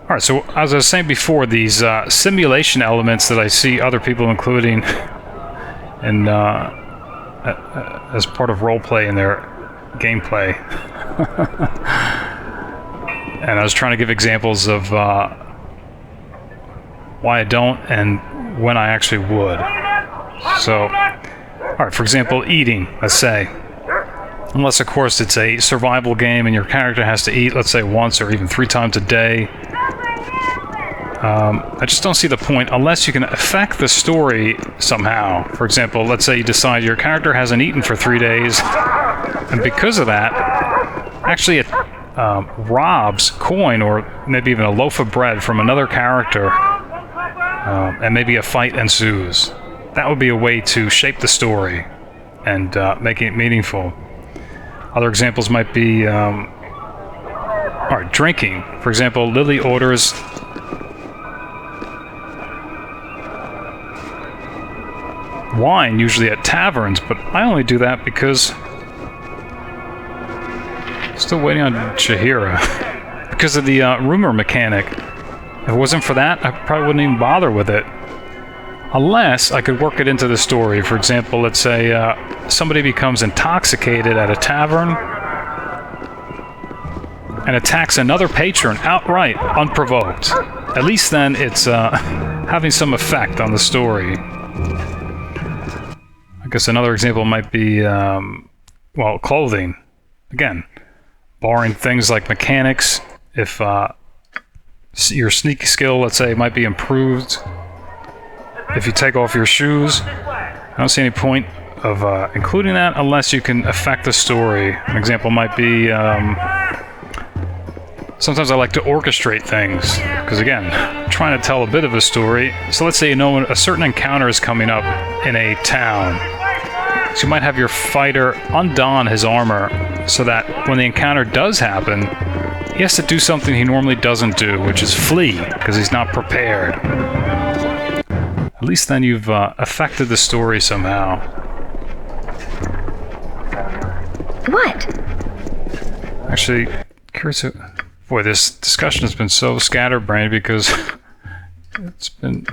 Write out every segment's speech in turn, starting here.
Alright, so as I was saying before, these simulation elements that I see other people including in, as part of roleplay in their gameplay. And I was trying to give examples of why I don't and when I actually would. So, alright, for example, eating, let's say. Unless, of course, it's a survival game and your character has to eat, let's say, once or even 3 times a day. I just don't see the point unless you can affect the story somehow. For example, let's say you decide your character hasn't eaten for 3 days, and because of that, actually it robs coin or maybe even a loaf of bread from another character, and maybe a fight ensues. That would be a way to shape the story and making it meaningful. Other examples might be drinking. For example, Lilly orders wine, usually at taverns, but I only do that because I'm still waiting on Shahira. Because of the rumor mechanic. If it wasn't for that, I probably wouldn't even bother with it. Unless I could work it into the story. For example, let's say somebody becomes intoxicated at a tavern and attacks another patron outright, unprovoked. At least then it's having some effect on the story. I guess another example might be, well, clothing. Again, barring things like mechanics, if your sneak skill, let's say, might be improved if you take off your shoes. I don't see any point of including that unless you can affect the story. An example might be, sometimes I like to orchestrate things, because again, I'm trying to tell a bit of a story. So let's say you know a certain encounter is coming up in a town. So you might have your fighter undon his armor so that when the encounter does happen, he has to do something he normally doesn't do, which is flee, because he's not prepared. At least then you've affected the story somehow. What? Actually, curious. Boy, this discussion has been so scatterbrained because it's been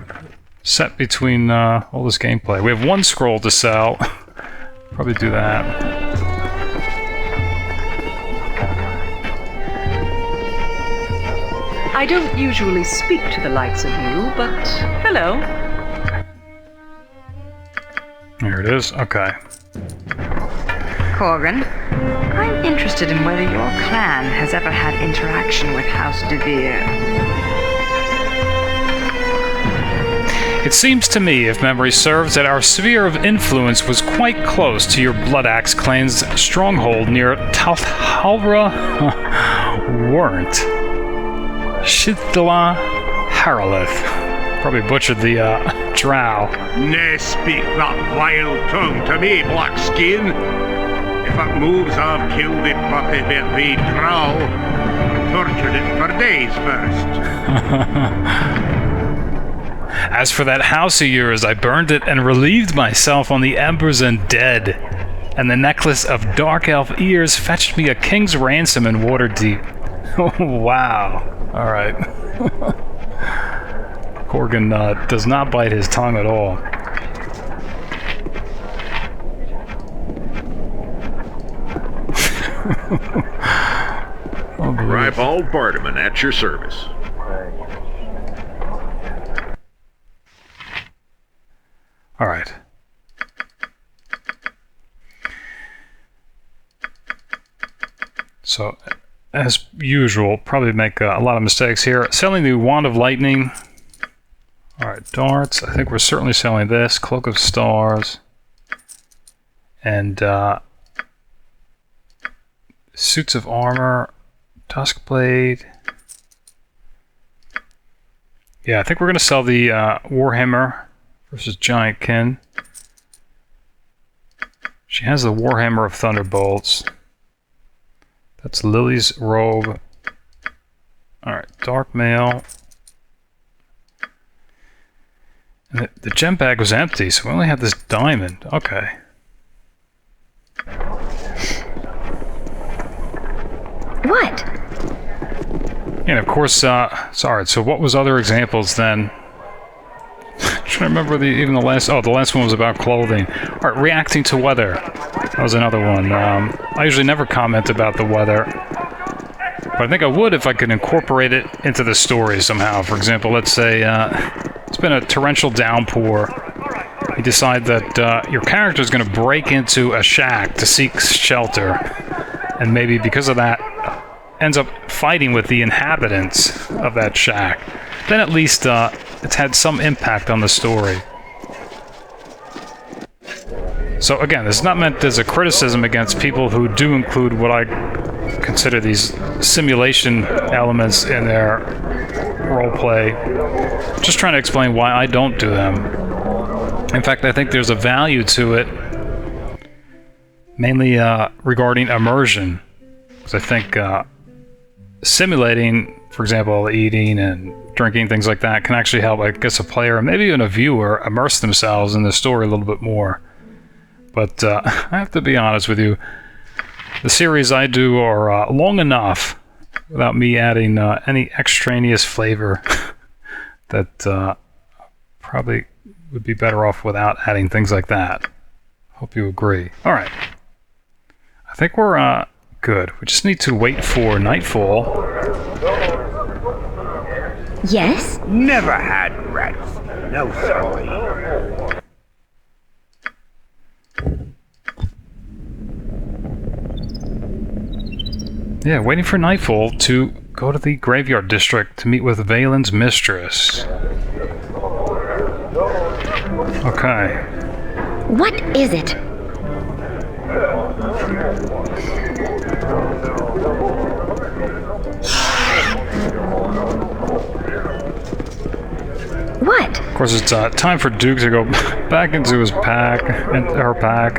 set between all this gameplay. We have 1 scroll to sell. Probably do that. I don't usually speak to the likes of you, but hello. Here it is. Okay. Corgan, I'm interested in whether your clan has ever had interaction with House De Vere. It seems to me, if memory serves, that our sphere of influence was quite close to your Blood Axe clan's stronghold near Talthalra weren't. Shithla Haralith. Probably butchered the drow. Nay, speak that vile tongue to me, black skin. If it moves, I've killed it, but if it be drow, tortured it for days first. As for that house of yours, I burned it and relieved myself on the embers and dead. And the necklace of dark elf ears fetched me a king's ransom in Waterdeep. Wow. Alright. Corgan does not bite his tongue at all. Ribald Bardaman at your service. Alright. So, as usual, probably make a lot of mistakes here. Selling the Wand of Lightning. Alright, darts. I think we're certainly selling this. Cloak of Stars. And suits of armor. Duskblade. Yeah, I think we're going to sell the Warhammer versus Giantkin. She has the Warhammer of Thunderbolts. That's Lilly's robe. Alright, Dark Mail. And the gem bag was empty, so we only have this diamond. Okay. What? And of course, sorry, so what was other examples then? I'm trying to remember even the last... Oh, the last one was about clothing. Alright, reacting to weather. That was another one. I usually never comment about the weather. But I think I would if I could incorporate it into the story somehow. For example, let's say it's been a torrential downpour. You decide that your character is going to break into a shack to seek shelter. And maybe because of that, ends up fighting with the inhabitants of that shack. Then at least it's had some impact on the story. So again, this is not meant as a criticism against people who do include what I consider these simulation elements in their roleplay. Just trying to explain why I don't do them. In fact, I think there's a value to it, mainly regarding immersion. Because I think simulating, for example, eating and drinking, things like that, can actually help, I guess, a player, and maybe even a viewer, immerse themselves in the story a little bit more. But I have to be honest with you, the series I do are long enough without me adding any extraneous flavor that probably would be better off without adding things like that. Hope you agree. Alright. I think we're good. We just need to wait for nightfall. Yes? Never had rats. No, sorry. Yeah, waiting for nightfall to go to the graveyard district to meet with Valen's mistress. Okay. What is it? What? Of course, it's time for Duke to go back into his pack, and her pack.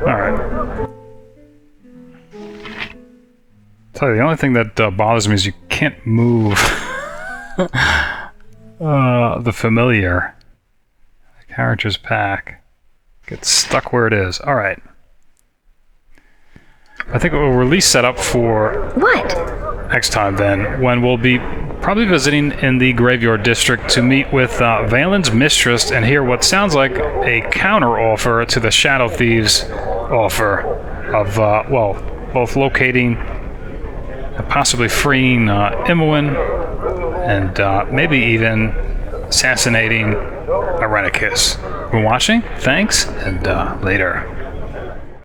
Alright. Tell you, the only thing that bothers me is you can't move the familiar. The character's pack. Gets stuck where it is. Alright. I think we'll release set up for What? next time then, when we'll be probably visiting in the graveyard district to meet with Valen's mistress and hear what sounds like a counter-offer to the Shadow Thieves' offer of, well, both locating and possibly freeing Imoen and maybe even assassinating Irenicus. Been watching? Thanks, and later.